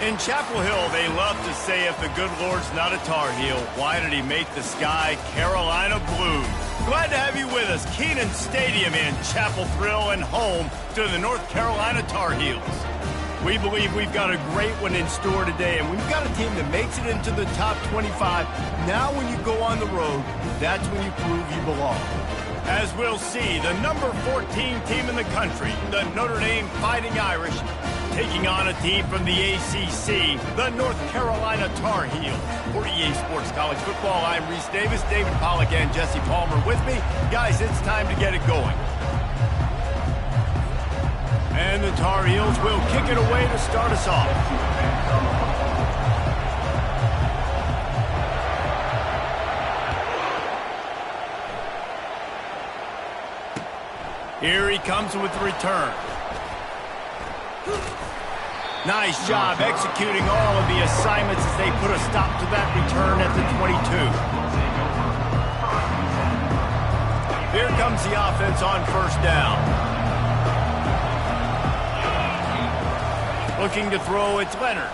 In Chapel Hill, they love to say if the good Lord's not a Tar Heel, why did he make the sky Carolina blue? Glad to have you with us. Kenan Stadium in Chapel Thrill and home to the North Carolina Tar Heels. We believe we've got a great one in store today, and we've got a team that makes it into the top 25. Now when you go on the road, that's when you prove you belong. As we'll see, the number 14 team in the country, the Notre Dame Fighting Irish, taking on a team from the ACC, the North Carolina Tar Heels. For EA Sports College Football, I'm Reese Davis, David Pollack, and Jesse Palmer with me. Guys, it's time to get it going. And the Tar Heels will kick it away to start us off. Here he comes with the return. Nice job executing all of the assignments as they put a stop to that return at the 22. Here comes the offense on first down. Looking to throw, it's Leonard.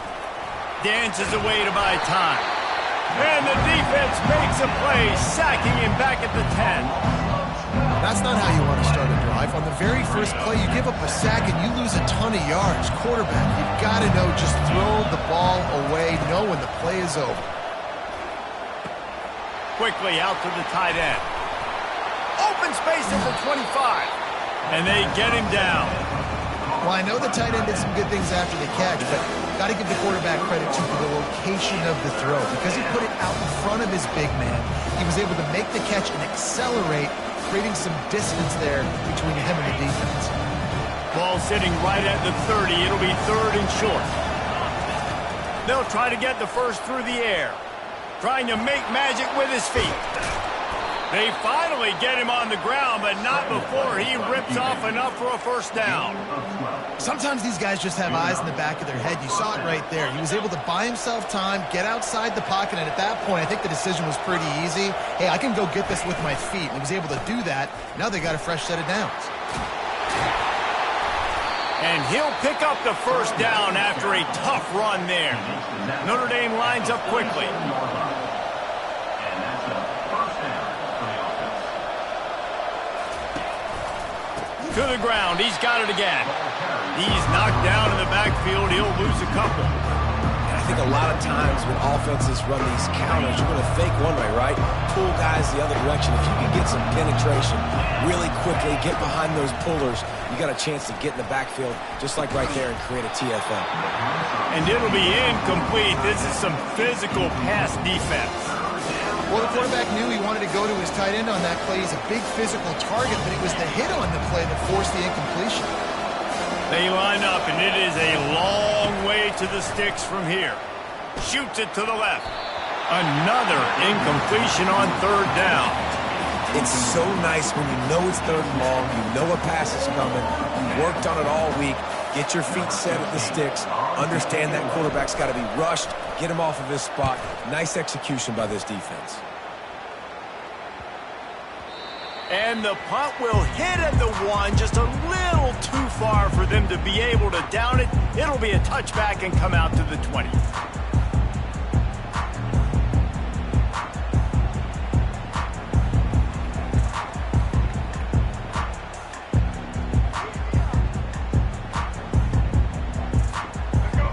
Dances away to buy time. And the defense makes a play, sacking him back at the 10. That's not how you want to start a drive. On the very first play, you give up a sack and you lose a ton of yards. Quarterback, you've got to know, just throw the ball away, know when the play is over. Quickly out to the tight end. Open space at the 25. And they get him down. Well, I know the tight end did some good things after the catch, but got to give the quarterback credit, too, for the location of the throw. Because he put it out in front of his big man, he was able to make the catch and accelerate, creating some distance there between him and the defense. Ball sitting right at the 30. It'll be third and short. They'll try to get the first through the air. Trying to make magic with his feet. They finally get him on the ground, but not before he rips off enough for a first down. Sometimes these guys just have eyes in the back of their head. You saw it right there. He was able to buy himself time, get outside the pocket, and at that point, I think the decision was pretty easy. Hey, I can go get this with my feet, and he was able to do that. Now they got a fresh set of downs. And he'll pick up the first down after a tough run there. Notre Dame lines up quickly. To the ground, he's got it again. He's knocked down in the backfield. He'll lose a couple. I think a lot of times when offenses run these counters, you're going to fake one way, right? Pull guys the other direction. If you can get some penetration really quickly, get behind those pullers, you got a chance to get in the backfield, just like right there, and create a TFL. And it'll be incomplete. This is some physical pass defense. Well, the quarterback knew he wanted to go to his tight end on that play. He's a big physical target, but it was the hit on the play that forced the incompletion. They line up, and it is a long way to the sticks from here. Shoots it to the left. Another incompletion on third down. It's so nice when you know it's third and long, you know a pass is coming, you worked on it all week, get your feet set at the sticks, understand that quarterback's got to be rushed, get him off of his spot. Nice execution by this defense. And the punt will hit at the 1, just a little too far for them to be able to down it. It'll be a touchback and come out to the 20.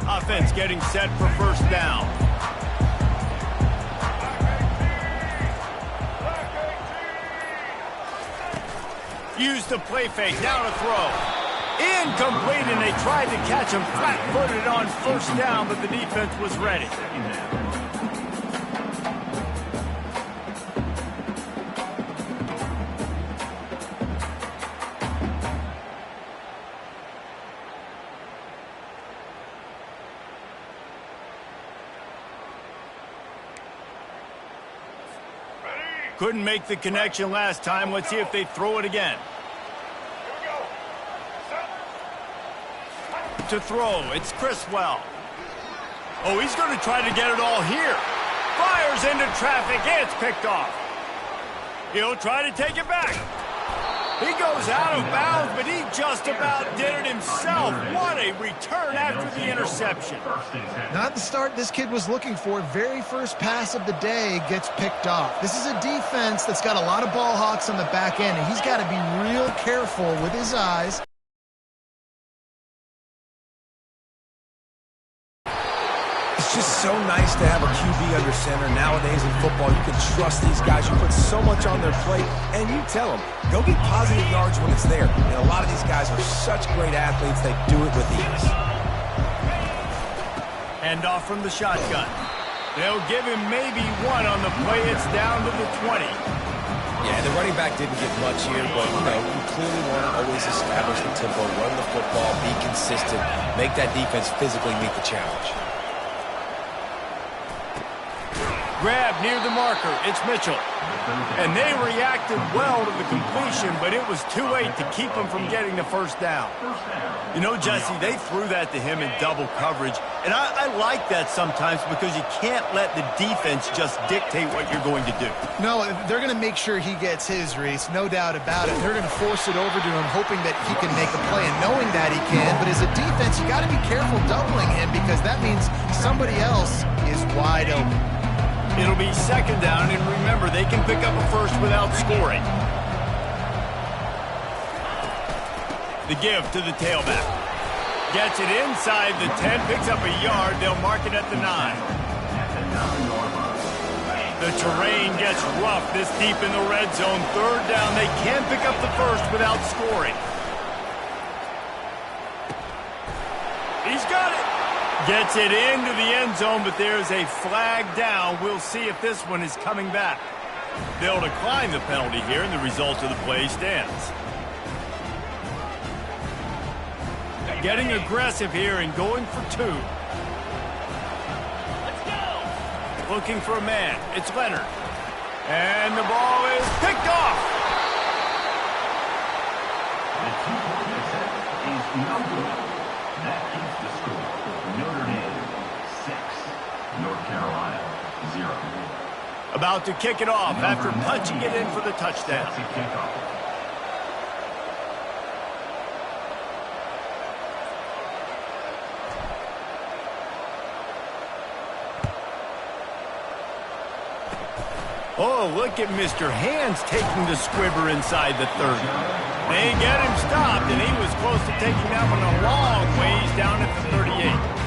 Offense getting set for first down. Use the play fake, down a throw. Incomplete, and they tried to catch him flat-footed on first down, but the defense was ready. Couldn't make the connection last time. Let's see if they throw it again. To throw, it's Criswell. Oh, he's going to try to get it all here. Fires into traffic, it's picked off. He'll try to take it back. He goes out of bounds, but he just about did it himself. What a return after the interception. Not the start this kid was looking for. Very first pass of the day gets picked off. This is a defense that's got a lot of ball hawks on the back end, and he's got to be real careful with his eyes. It's just so nice to have a QB under center. Nowadays in football, you can trust these guys. You put so much on their plate, and you tell them, go get positive yards when it's there. And a lot of these guys are such great athletes, they do it with ease. Hand off from the shotgun. They'll give him maybe one on the play. It's down to the 20. Yeah, the running back didn't get much here, but, you clearly want to always establish the tempo, run the football, be consistent, make that defense physically meet the challenge. Grab near the marker. It's Mitchell. And they reacted well to the completion, but it was too late to keep him from getting the first down. You know, Jesse, they threw that to him in double coverage, and I like that sometimes because you can't let the defense just dictate what you're going to do. No, they're going to make sure he gets his, Reese, no doubt about it. They're going to force it over to him, hoping that he can make a play, and knowing that he can. But as a defense, you got to be careful doubling him because that means somebody else is wide open. It'll be second down, and remember, they can pick up a first without scoring. The give to the tailback. Gets it inside the 10, picks up a yard. They'll mark it at the 9. The terrain gets rough this deep in the red zone. Third down, they can pick up the first without scoring. He's got it. Gets it into the end zone, but there's a flag down. We'll see if this one is coming back. They'll decline the penalty here, and the result of the play stands. Getting aggressive here and going for 2. Let's go. Looking for a man. It's Leonard. And the ball is picked off. The 2-point attempt is no good. That keeps the score. Notre Dame 6, North Carolina 0. About to kick it off after punching it in for the touchdown. Oh, look at Mr. Hands taking the squibber inside the 30. They get him stopped, and he was close to taking that one a long ways down at the 38.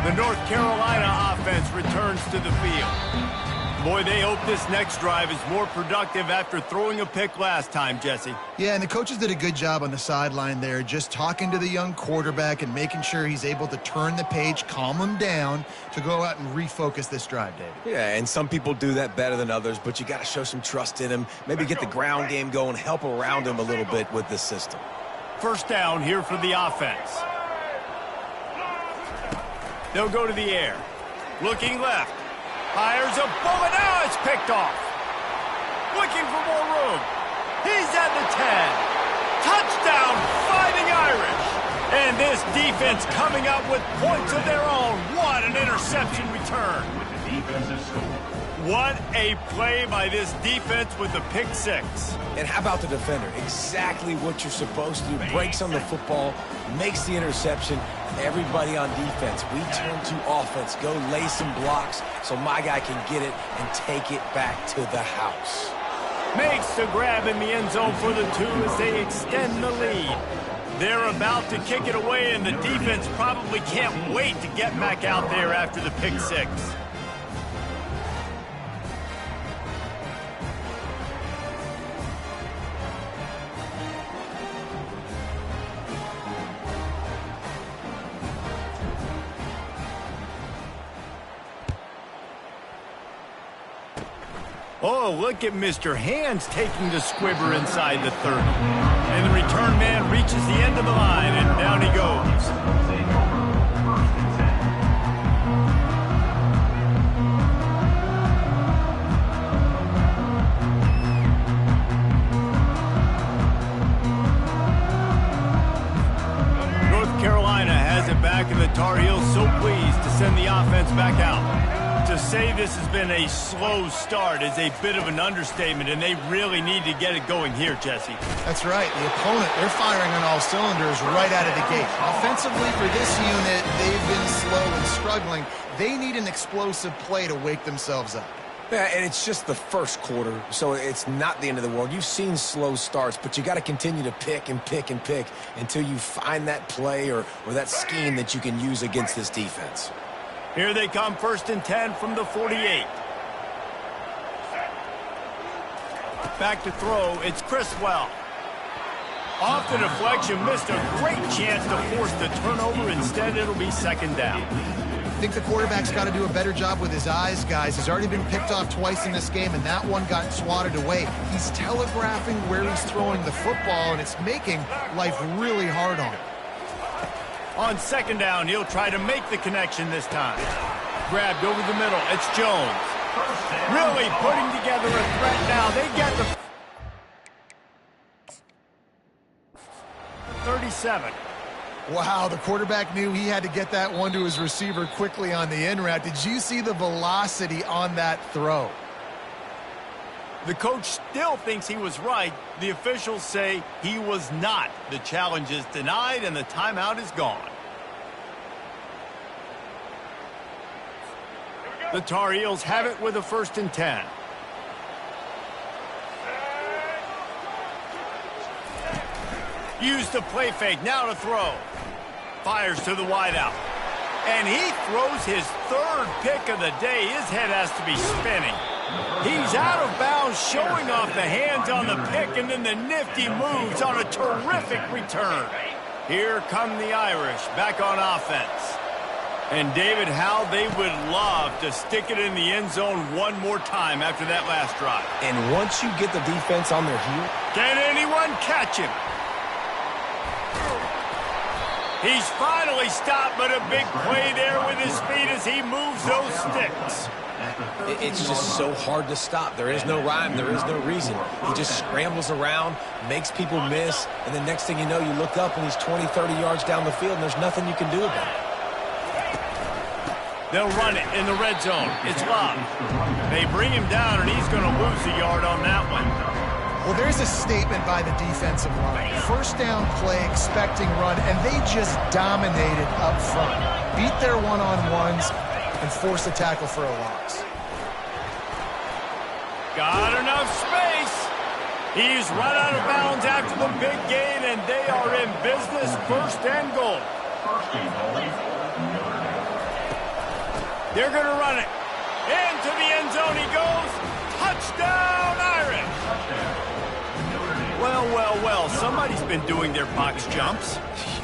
The North Carolina offense returns to the field. Boy, they hope this next drive is more productive after throwing a pick last time, Jesse. Yeah, and the coaches did a good job on the sideline there, just talking to the young quarterback and making sure he's able to turn the page, calm him down to go out and refocus this drive, David. Yeah, and some people do that better than others, but you got to show some trust in him. Maybe get the ground game going, help around him a little bit with this system. First down here for the offense. They'll go to the air. Looking left. Fires a bullet. Now it's picked off. Looking for more room. He's at the 10. Touchdown, Fighting Irish. And this defense coming up with points of their own. What an interception return. With the defensive score. What a play by this defense with the pick 6. And how about the defender? Exactly what you're supposed to do. Breaks on the football, makes the interception. Everybody on defense, we turn to offense. Go lay some blocks so my guy can get it and take it back to the house. Makes the grab in the end zone for the 2 as they extend the lead. They're about to kick it away, and the defense probably can't wait to get back out there after the pick 6. Oh, look at Mr. Hands taking the squibber inside the 30. And the return man reaches the end of the line, and down he goes. Take over. 1st and 10. North Carolina has it back, and the Tar Heels so pleased to send the offense back out. To say this has been a slow start is a bit of an understatement, and they really need to get it going here, Jesse. That's right. The opponent, they're firing on all cylinders right out of the gate. Offensively for this unit, they've been slow and struggling. They need an explosive play to wake themselves up. Yeah, and it's just the first quarter, so it's not the end of the world. You've seen slow starts, but you got to continue to pick and pick and pick until you find that play or that scheme that you can use against this defense. Here they come, 1st and 10 from the 48. Back to throw, it's Criswell. Off the deflection, missed a great chance to force the turnover. Instead, it'll be 2nd down. I think the quarterback's got to do a better job with his eyes, guys. He's already been picked off twice in this game, and that one got swatted away. He's telegraphing where he's throwing the football, and it's making life really hard on him. On 2nd down, he'll try to make the connection this time. Grabbed over the middle, it's Jones. Really putting together a threat now. They get the 37. Wow, the quarterback knew he had to get that one to his receiver quickly on the in route. Did you see the velocity on that throw? The coach still thinks he was right. The officials say he was not. The challenge is denied, and the timeout is gone. The Tar Heels have it with a 1st and 10. Used the play fake, now to throw. Fires to the wideout. And he throws his 3rd pick of the day. His head has to be spinning. He's out of bounds, showing off the hands on the pick, and then the nifty moves on a terrific return. Here come the Irish, back on offense. And David, how they would love to stick it in the end zone one more time after that last drive. And once you get the defense on their heel, can anyone catch him? He's finally stopped, but a big play there with his feet as he moves those sticks. it's just so hard to stop. There is no rhyme. There is no reason. He just scrambles around, makes people miss, and the next thing you know, you look up and he's 20, 30 yards down the field, and there's nothing you can do about it. They'll run it in the red zone. It's Love. They bring him down, and he's going to lose a yard on that one. Well, there's a statement by the defensive line. First down play, expecting run, and they just dominated up front. Beat their one-on-ones and forced a tackle for a loss. Got enough space. He's run out of bounds after the big gain, and they are in business. 1st and goal. They're going to run it. Into the end zone he goes. Touchdown, Irish. Well, well, well. Somebody's been doing their box jumps.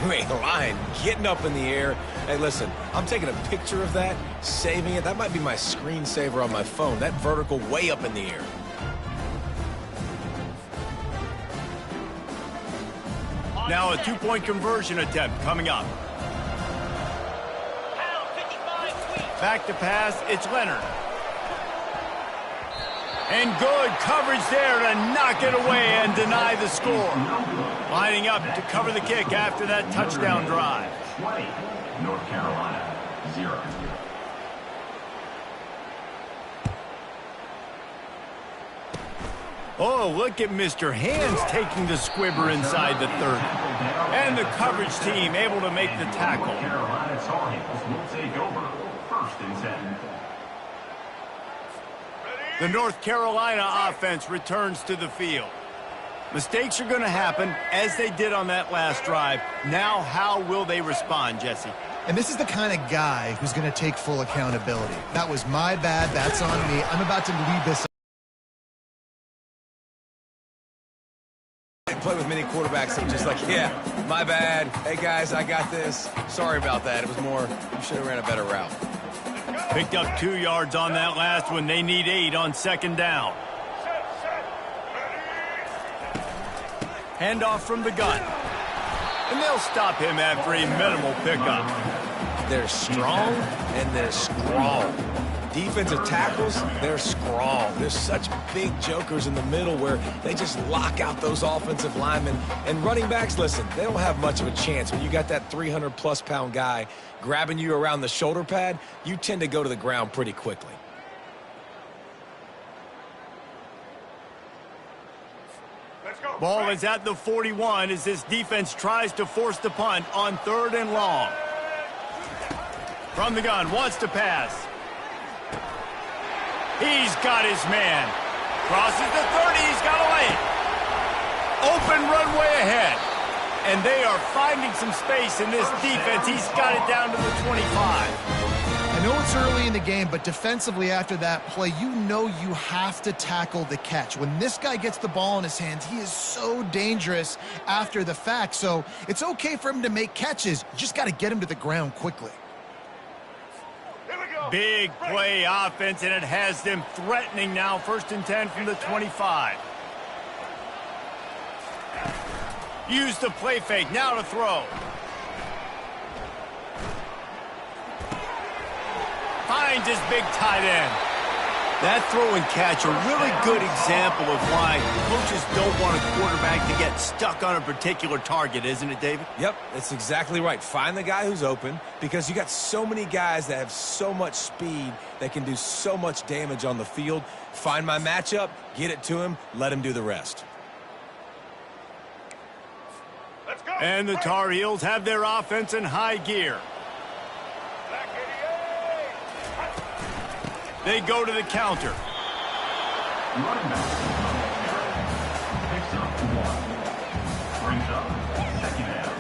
You ain't lying. Getting up in the air. Hey, listen, I'm taking a picture of that, saving it. That might be my screensaver on my phone. That vertical way up in the air. Now a two-point conversion attempt coming up. Back to pass, it's Leonard. And good coverage there to knock it away and deny the score. Lining up to cover the kick after that touchdown drive. 20, North Carolina, 0. Oh, look at Mr. Hands taking the squibber inside the 30. And the coverage team able to make the tackle. North Carolina Tar Heels will take over. 1st and 10. The North Carolina offense returns to the field. Mistakes are going to happen, as they did on that last drive. Now, how will they respond, Jesse? And this is the kind of guy who's going to take full accountability. That was my bad. That's on me. I'm about to leave this. I play with many quarterbacks that are just like, yeah, my bad. Hey, guys, I got this. Sorry about that. It was more, you should have ran a better route. Picked up 2 yards on that last one. They need 8 on 2nd down. Handoff from the gun. And they'll stop him after a minimal pickup. They're strong and they're strong. Defensive tackles, they're strong. There's such big jokers in the middle where they just lock out those offensive linemen. And running backs, listen, they don't have much of a chance. When you got that 300-plus pound guy grabbing you around the shoulder pad, you tend to go to the ground pretty quickly. Ball is at the 41 as this defense tries to force the punt on 3rd and long. From the gun, wants to pass. He's got his man. Crosses the 30, he's got away. Open runway ahead. And they are finding some space in this defense. He's got it down to the 25. I know it's early in the game, but defensively after that play, you know you have to tackle the catch. When this guy gets the ball in his hands, he is so dangerous after the fact. So it's okay for him to make catches. You just got to get him to the ground quickly. Big play offense, and it has them threatening now. 1st and 10 from the 25. Use the play fake, now to throw. Finds his big tight end. That throw and catch, a really good example of why coaches don't want a quarterback to get stuck on a particular target, isn't it, David? Yep, that's exactly right. Find the guy who's open because you got so many guys that have so much speed that can do so much damage on the field. Find my matchup, get it to him, let him do the rest. Let's go. And the Tar Heels have their offense in high gear. They go to the counter. Running back. Picks up 1. Brings up 2nd down.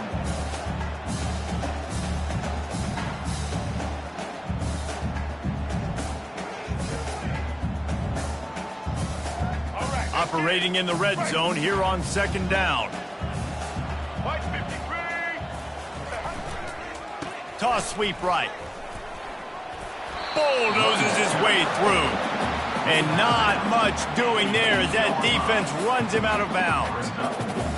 Operating in the red zone here on 2nd down. Toss sweep right. Bulldozes his way through. And not much doing there as that defense runs him out of bounds.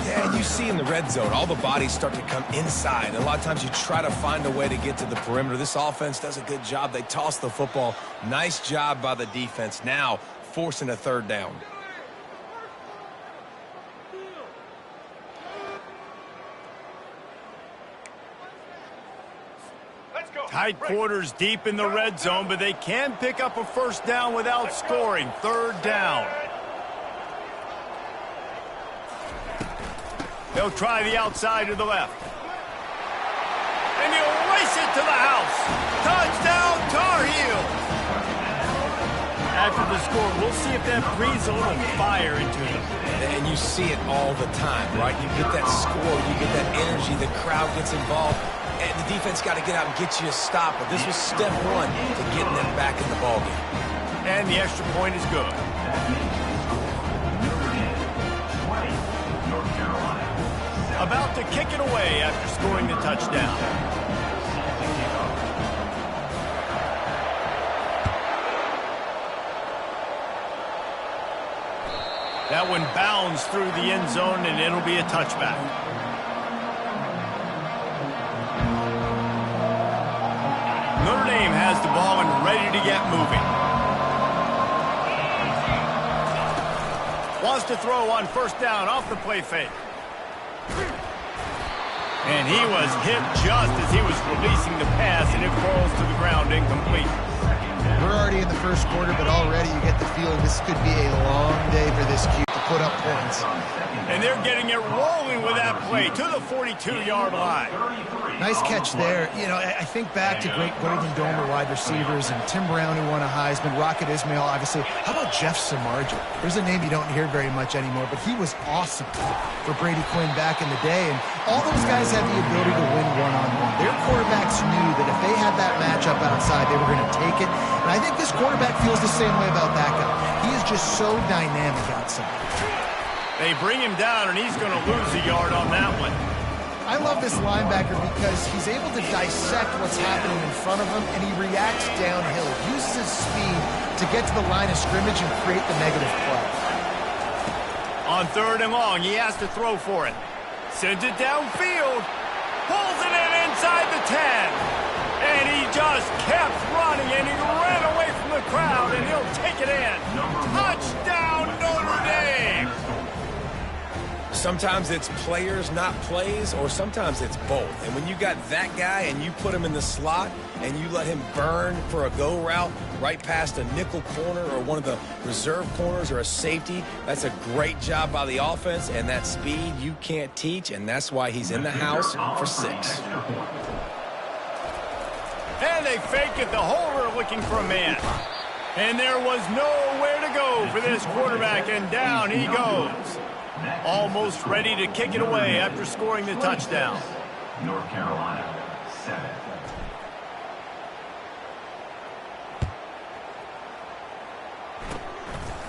Yeah, and you see in the red zone, all the bodies start to come inside. A lot of times you try to find a way to get to the perimeter. This offense does a good job. They toss the football. Nice job by the defense. Now forcing a 3rd down. Tight quarters deep in the red zone, but they can pick up a 1st down without scoring. 3rd down. They'll try the outside to the left. And he'll race it to the house. Touchdown, Tar Heels. After the score, we'll see if that breathes a little fire into them. And you see it all the time, right? You get that score, you get that energy, the crowd gets involved. And the defense got to get out and get you a stop. But this was step 1 to getting them back in the ballgame. And the extra point is good. North Carolina. About to kick it away after scoring the touchdown. That one bounds through the end zone, and it'll be a touchback. Notre Dame has the ball and ready to get moving. Wants to throw on 1st down off the play fake. And he was hit just as he was releasing the pass, and it falls to the ground incomplete. We're already in the 1st quarter, but already you get the feeling this could be a long day for this Q to put up points. And they're getting it rolling with that play to the 42-yard line. Nice catch there. You know, I think back to great Golden Domer wide receivers and Tim Brown, who won a Heisman, Rocket Ismail, obviously. How about Jeff Samardzija? There's a name you don't hear very much anymore, but he was awesome for Brady Quinn back in the day. And all those guys had the ability to win one-on-one. Their quarterbacks knew that if they had that matchup outside, they were going to take it. And I think this quarterback feels the same way about that guy. He is just so dynamic outside. They bring him down, and he's going to lose a yard on that one. I love this linebacker because he's able to dissect what's happening in front of him, and he reacts downhill, uses his speed to get to the line of scrimmage and create the negative play. On 3rd and long, he has to throw for it. Sends it downfield. Pulls it in inside the 10. And he just kept running, and he ran away from the crowd, and he'll take it in. Touchdown, Notre Dame! Sometimes it's players, not plays, or sometimes it's both. And when you got that guy and you put him in the slot and you let him burn for a go route right past a nickel corner or one of the reserve corners or a safety, that's a great job by the offense, and that speed you can't teach, and that's why he's in the house for 6. And they fake it, the holder looking for a man. And there was nowhere to go for this quarterback, and down he goes. Almost ready to kick it away after scoring the touchdown. North Carolina, 7.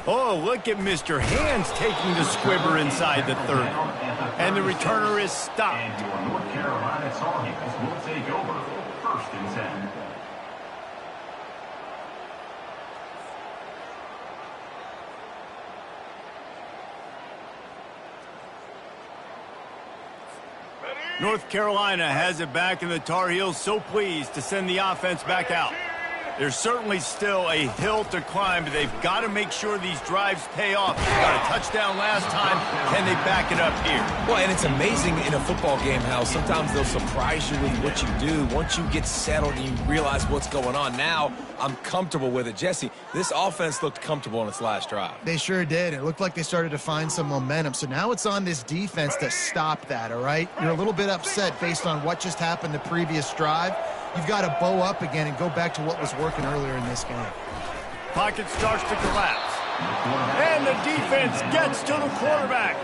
Oh, look at Mr. Hands taking the squibber inside the 30. And the returner is stopped. And your North Carolina Tar Heels will take over 1st and 10. North Carolina has it back, and the Tar Heels so pleased to send the offense back out. There's certainly still a hill to climb, but they've got to make sure these drives pay off. They got a touchdown last time. Can they back it up here? Well, and it's amazing in a football game how sometimes they'll surprise you with what you do. Once you get settled and you realize what's going on, now I'm comfortable with it. Jesse, this offense looked comfortable on its last drive. They sure did. It looked like they started to find some momentum. So now it's on this defense to stop that, all right? You're a little bit upset based on what just happened the previous drive. You've got to bow up again and go back to what was working earlier in this game. Pocket starts to collapse. And the defense gets to the quarterback.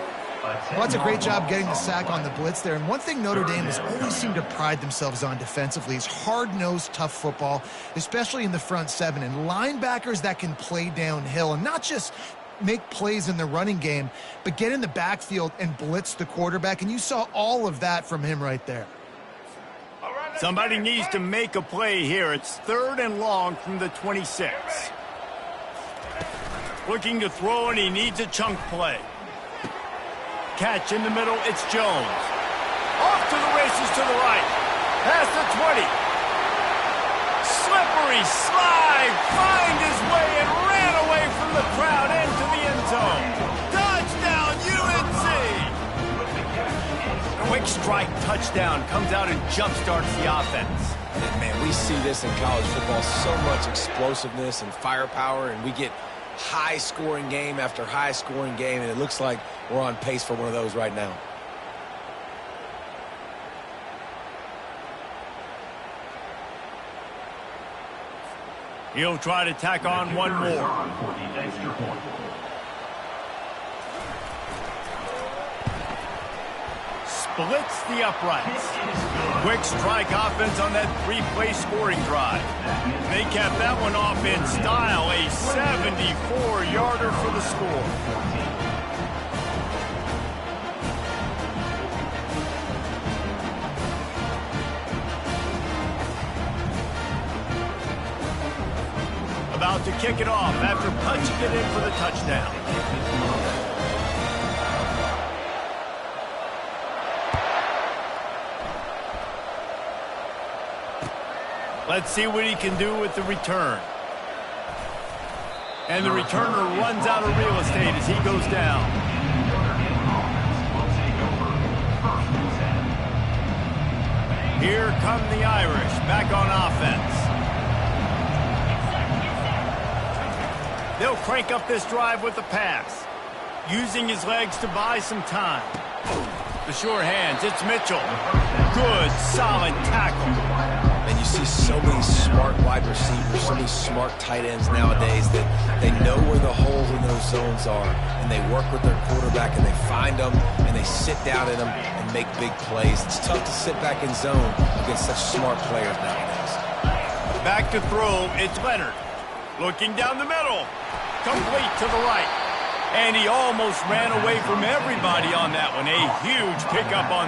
Well, that's a great job getting the sack on the blitz there. And one thing Notre Dame has always seemed to pride themselves on defensively is hard-nosed, tough football, especially in the front 7. And linebackers that can play downhill and not just make plays in the running game, but get in the backfield and blitz the quarterback. And you saw all of that from him right there. Somebody needs to make a play here. It's 3rd and long from the 26. Looking to throw, and he needs a chunk play. Catch in the middle, it's Jones. Off to the races to the right. Past the 20. Slippery slide. Find his way and ran away from the crowd into the end zone. Touchdown, UNC! Quick strike touchdown comes out and jump-starts the offense. And man, we see this in college football, so much explosiveness and firepower, and we get high-scoring game after high-scoring game, and it looks like we're on pace for one of those right now. He'll try to tack on one more. Splits the uprights. Quick strike offense on that 3-play scoring drive. They kept that one off in style. A 74-yarder for the score. About to kick it off after punching it in for the touchdown. Let's see what he can do with the return. And the returner runs out of real estate as he goes down. Here come the Irish back on offense. They'll crank up this drive with a pass, using his legs to buy some time. The sure hands, it's Mitchell. Good, solid tackle. And you see so many smart wide receivers, so many smart tight ends nowadays that they know where the holes in those zones are, and they work with their quarterback, and they find them, and they sit down in them and make big plays. It's tough to sit back in zone against such smart players nowadays. Back to throw, it's Leonard. Looking down the middle. Complete to the right. And he almost ran away from everybody on that one. A huge pickup on that.